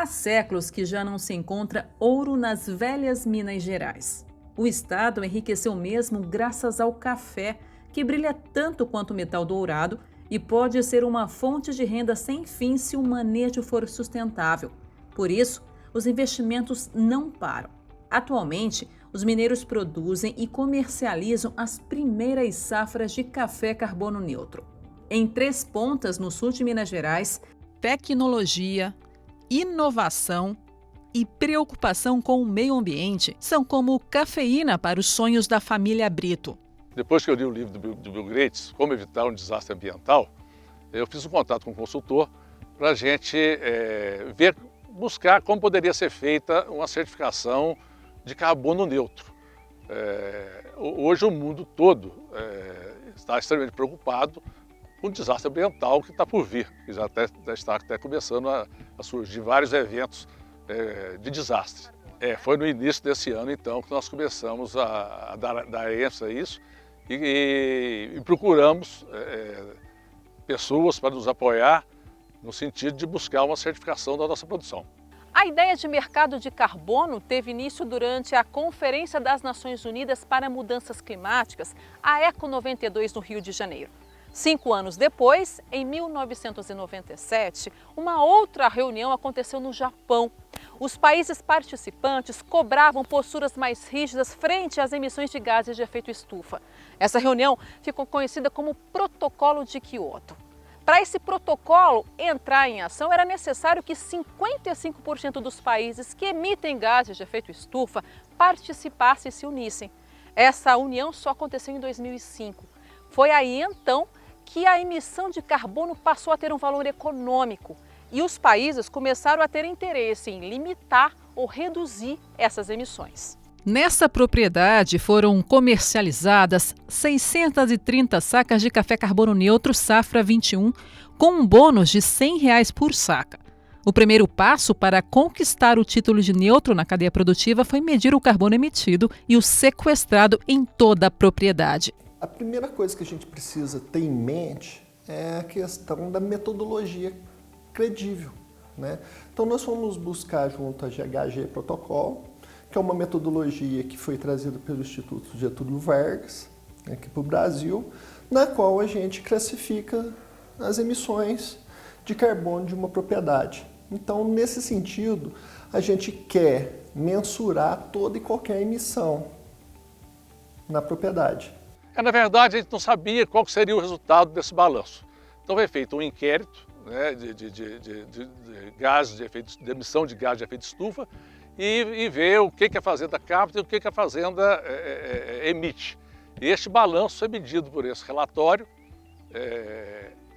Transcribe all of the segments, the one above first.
Há séculos que já não se encontra ouro nas velhas Minas Gerais. O estado enriqueceu mesmo graças ao café, que brilha tanto quanto o metal dourado e pode ser uma fonte de renda sem fim se o manejo for sustentável. Por isso, os investimentos não param. Atualmente, os mineiros produzem e comercializam as primeiras safras de café carbono neutro. Em Três Pontas, no sul de Minas Gerais, tecnologia, inovação e preocupação com o meio ambiente são como cafeína para os sonhos da família Brito. Depois que eu li o livro do Bill Gates, Como Evitar um Desastre Ambiental, eu fiz um contato com um consultor para a gente buscar como poderia ser feita uma certificação de carbono neutro. Hoje o mundo todo está extremamente preocupado com o desastre ambiental que está por vir, que já está até começando a surgir vários eventos de desastre. Foi no início desse ano, então, que nós começamos a dar ênfase a isso e procuramos pessoas para nos apoiar no sentido de buscar uma certificação da nossa produção. A ideia de mercado de carbono teve início durante a Conferência das Nações Unidas para Mudanças Climáticas, a ECO 92, no Rio de Janeiro. 5 anos depois, em 1997, uma outra reunião aconteceu no Japão. Os países participantes cobravam posturas mais rígidas frente às emissões de gases de efeito estufa. Essa reunião ficou conhecida como Protocolo de Kyoto. Para esse protocolo entrar em ação, era necessário que 55% dos países que emitem gases de efeito estufa participassem e se unissem. Essa união só aconteceu em 2005. Foi aí, então, que a emissão de carbono passou a ter um valor econômico e os países começaram a ter interesse em limitar ou reduzir essas emissões. Nessa propriedade foram comercializadas 630 sacas de café carbono neutro Safra 21, com um bônus de R$ 100 por saca. O primeiro passo para conquistar o título de neutro na cadeia produtiva foi medir o carbono emitido e o sequestrado em toda a propriedade. A primeira coisa que a gente precisa ter em mente é a questão da metodologia credível, né? Então nós fomos buscar junto à GHG Protocol, que é uma metodologia que foi trazida pelo Instituto Getúlio Vargas, aqui para o Brasil, na qual a gente classifica as emissões de carbono de uma propriedade. Então, nesse sentido, a gente quer mensurar toda e qualquer emissão na propriedade. Na verdade, a gente não sabia qual seria o resultado desse balanço. Então foi feito um inquérito, né, de gases de emissão de gás de efeito estufa e ver o que a fazenda capta e o que a fazenda emite. E este balanço é medido por esse relatório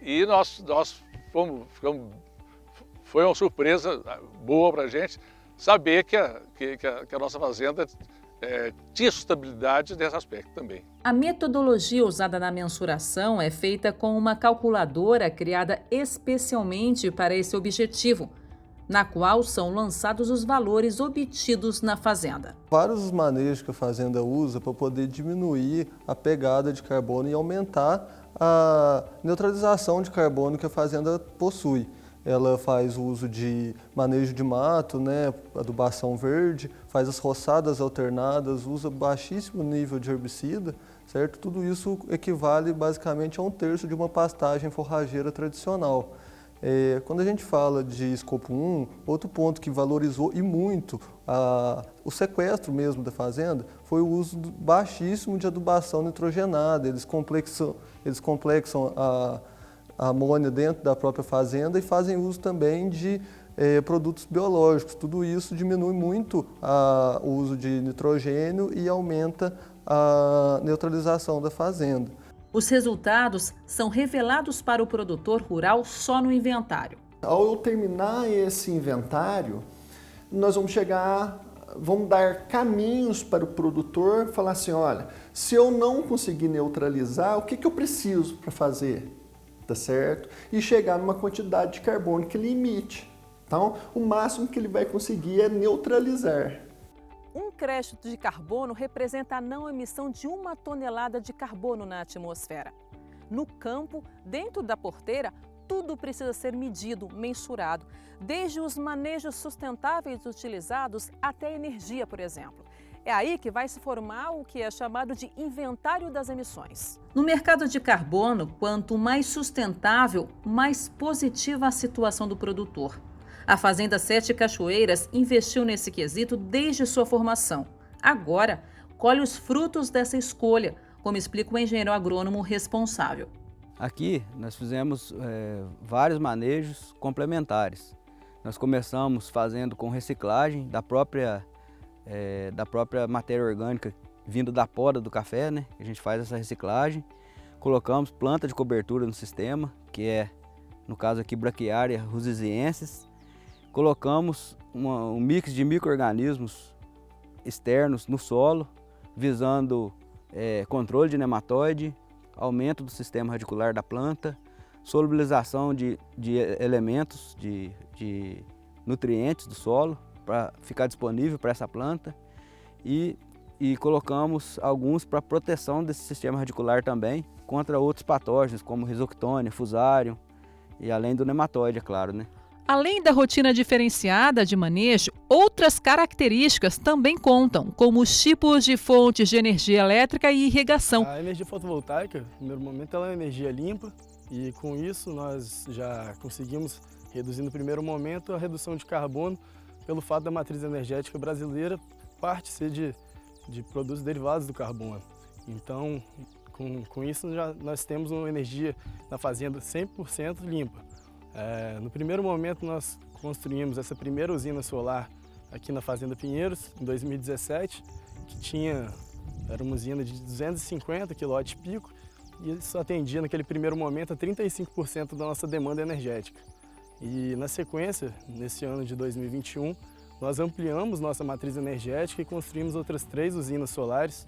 e foi uma surpresa boa para a gente saber que a nossa fazenda tinha sustentabilidade nesse aspecto também. A metodologia usada na mensuração é feita com uma calculadora criada especialmente para esse objetivo, na qual são lançados os valores obtidos na fazenda. Vários manejos que a fazenda usa para poder diminuir a pegada de carbono e aumentar a neutralização de carbono que a fazenda possui. Ela faz uso de manejo de mato, né, adubação verde, faz as roçadas alternadas, usa baixíssimo nível de herbicida, certo? Tudo isso equivale basicamente a 1/3 de uma pastagem forrageira tradicional. Quando a gente fala de escopo 1, outro ponto que valorizou e muito o sequestro mesmo da fazenda foi o uso baixíssimo de adubação nitrogenada. Eles complexam a amônia dentro da própria fazenda e fazem uso também de produtos biológicos. Tudo isso diminui muito o uso de nitrogênio e aumenta a neutralização da fazenda. Os resultados são revelados para o produtor rural só no inventário. Ao eu terminar esse inventário, nós vamos dar caminhos para o produtor, falar assim, olha, se eu não conseguir neutralizar, o que eu preciso para fazer? Tá certo? E chegar numa quantidade de carbono que ele emite. Então, o máximo que ele vai conseguir é neutralizar. Um crédito de carbono representa a não emissão de 1 tonelada de carbono na atmosfera. No campo, dentro da porteira, tudo precisa ser medido, mensurado, desde os manejos sustentáveis utilizados até a energia, por exemplo. É aí que vai se formar o que é chamado de inventário das emissões. No mercado de carbono, quanto mais sustentável, mais positiva a situação do produtor. A Fazenda Sete Cachoeiras investiu nesse quesito desde sua formação. Agora, colhe os frutos dessa escolha, como explica o engenheiro agrônomo responsável. Aqui nós fizemos vários manejos complementares. Nós começamos fazendo com reciclagem da própria matéria orgânica vindo da poda do café, né? A gente faz essa reciclagem. Colocamos planta de cobertura no sistema, que é, no caso aqui, Braquiária rusiziensis. Colocamos um mix de micro-organismos externos no solo, visando controle de nematóide, aumento do sistema radicular da planta, solubilização de elementos, de nutrientes do solo, para ficar disponível para essa planta, e colocamos alguns para proteção desse sistema radicular também, contra outros patógenos, como Rhizoctone, Fusarium, e além do nematóide, é claro, né? Além da rotina diferenciada de manejo, outras características também contam, como os tipos de fontes de energia elétrica e irrigação. A energia fotovoltaica, no primeiro momento, ela é uma energia limpa e com isso nós já conseguimos reduzir no primeiro momento a redução de carbono pelo fato da matriz energética brasileira parte ser de produtos derivados do carbono. Então, com isso nós temos uma energia na fazenda 100% limpa. No primeiro momento nós construímos essa primeira usina solar aqui na Fazenda Pinheiros, em 2017, que era uma usina de 250 kW-pico e isso atendia naquele primeiro momento a 35% da nossa demanda energética. E na sequência, nesse ano de 2021, nós ampliamos nossa matriz energética e construímos outras 3 usinas solares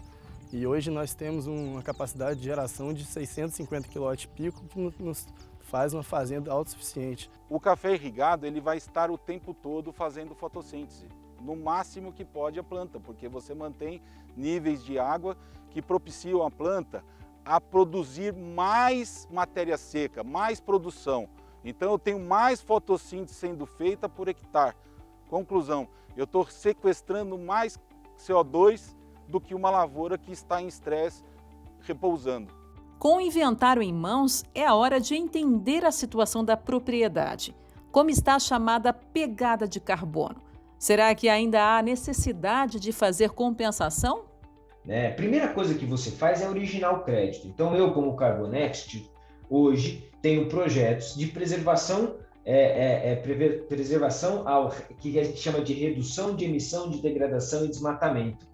e hoje nós temos uma capacidade de geração de 650 kW-pico que nos faz uma fazenda autossuficiente. O café irrigado ele vai estar o tempo todo fazendo fotossíntese, no máximo que pode a planta, porque você mantém níveis de água que propiciam a planta a produzir mais matéria seca, mais produção. Então eu tenho mais fotossíntese sendo feita por hectare. Conclusão, eu estou sequestrando mais CO2 do que uma lavoura que está em estresse repousando. Com o inventário em mãos, é a hora de entender a situação da propriedade. Como está a chamada pegada de carbono? Será que ainda há necessidade de fazer compensação? A primeira coisa que você faz é originar o crédito. Então eu, como Carbonext, hoje tenho projetos de preservação, que a gente chama de redução de emissão de degradação e desmatamento,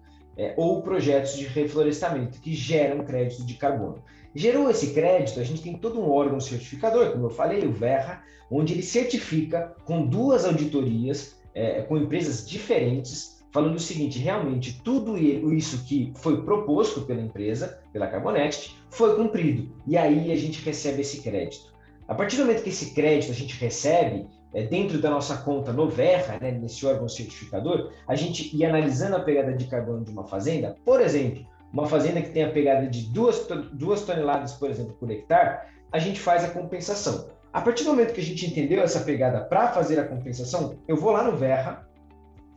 ou projetos de reflorestamento, que geram crédito de carbono. Gerou esse crédito, a gente tem todo um órgão certificador, como eu falei, o Verra, onde ele certifica com 2 auditorias, com empresas diferentes, falando o seguinte: realmente tudo isso que foi proposto pela empresa, pela Carbonext, foi cumprido. E aí a gente recebe esse crédito. A partir do momento que esse crédito a gente recebe, dentro da nossa conta no Verra, nesse órgão certificador, a gente ia analisando a pegada de carbono de uma fazenda. Por exemplo, uma fazenda que tem a pegada de 2 toneladas, por exemplo, por hectare, a gente faz a compensação. A partir do momento que a gente entendeu essa pegada para fazer a compensação, eu vou lá no Verra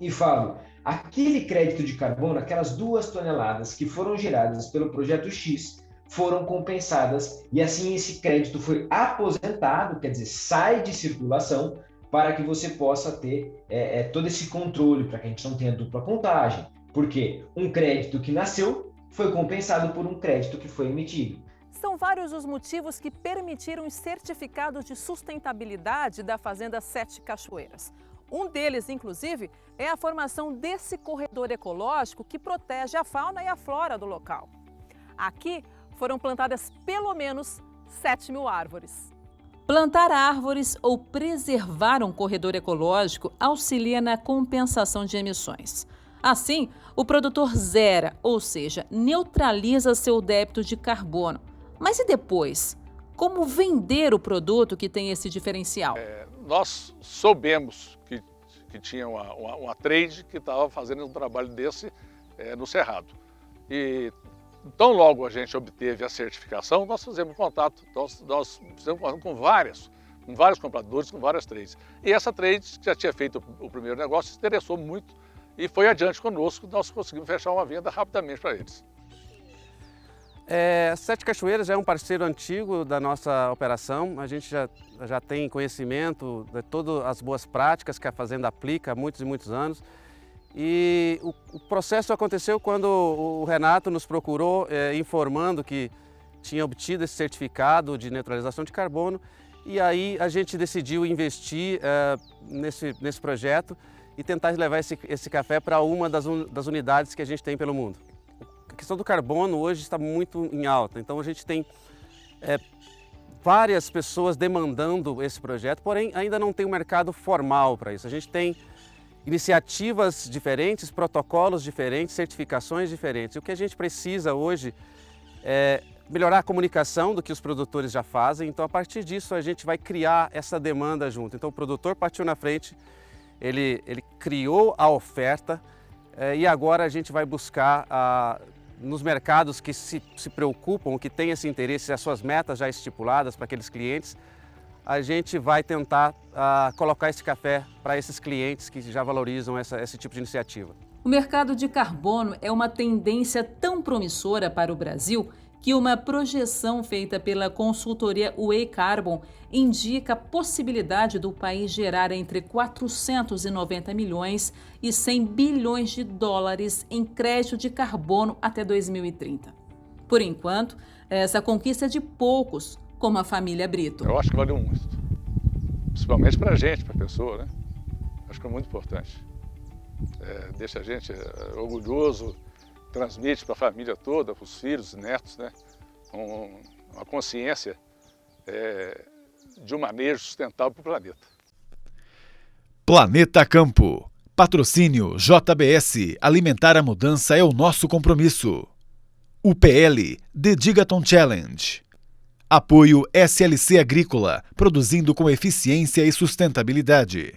e falo: aquele crédito de carbono, aquelas 2 toneladas que foram geradas pelo projeto X, foram compensadas e assim esse crédito foi aposentado, quer dizer, sai de circulação, para que você possa ter todo esse controle, para que a gente não tenha dupla contagem, porque um crédito que nasceu foi compensado por um crédito que foi emitido. São vários os motivos que permitiram os certificados de sustentabilidade da Fazenda Sete Cachoeiras. Um deles, inclusive, é a formação desse corredor ecológico que protege a fauna e a flora do local. Aqui foram plantadas pelo menos 7.000 árvores. Plantar árvores ou preservar um corredor ecológico auxilia na compensação de emissões. Assim, o produtor zera, ou seja, neutraliza seu débito de carbono. Mas e depois? Como vender o produto que tem esse diferencial? Nós soubemos que tinha uma trade que estava fazendo um trabalho desse no Cerrado. E tão logo a gente obteve a certificação, nós fizemos contato. Nós fizemos contato com várias com vários compradores, com várias trades. E essa trade, que já tinha feito o primeiro negócio, se interessou muito e foi adiante conosco, nós conseguimos fechar uma venda rapidamente para eles. Sete Cachoeiras já é um parceiro antigo da nossa operação, a gente já tem conhecimento de todas as boas práticas que a fazenda aplica há muitos e muitos anos. E o processo aconteceu quando o Renato nos procurou informando que tinha obtido esse certificado de neutralização de carbono, e aí a gente decidiu investir nesse projeto e tentar levar esse café para uma das unidades que a gente tem pelo mundo. A questão do carbono hoje está muito em alta, então a gente tem várias pessoas demandando esse projeto, porém ainda não tem um mercado formal para isso. A gente tem iniciativas diferentes, protocolos diferentes, certificações diferentes. E o que a gente precisa hoje é melhorar a comunicação do que os produtores já fazem, então a partir disso a gente vai criar essa demanda junto. Então o produtor partiu na frente, ele criou a oferta e agora a gente vai buscar nos mercados que se preocupam, que têm esse interesse, as suas metas já estipuladas para aqueles clientes, a gente vai tentar colocar esse café para esses clientes que já valorizam esse tipo de iniciativa. O mercado de carbono é uma tendência tão promissora para o Brasil que uma projeção feita pela consultoria Way Carbon indica a possibilidade do país gerar entre 490 milhões e 100 bilhões de dólares em crédito de carbono até 2030. Por enquanto, essa conquista é de poucos, como a família Brito. Eu acho que valeu muito, principalmente para a gente, para a pessoa, né? Acho que é muito importante. Deixa a gente orgulhoso, transmite para a família toda, para os filhos, netos, né? Uma consciência de um manejo sustentável para o planeta. Planeta Campo. Patrocínio JBS. Alimentar a mudança é o nosso compromisso. UPL The Gigaton Challenge. Apoio SLC Agrícola, produzindo com eficiência e sustentabilidade.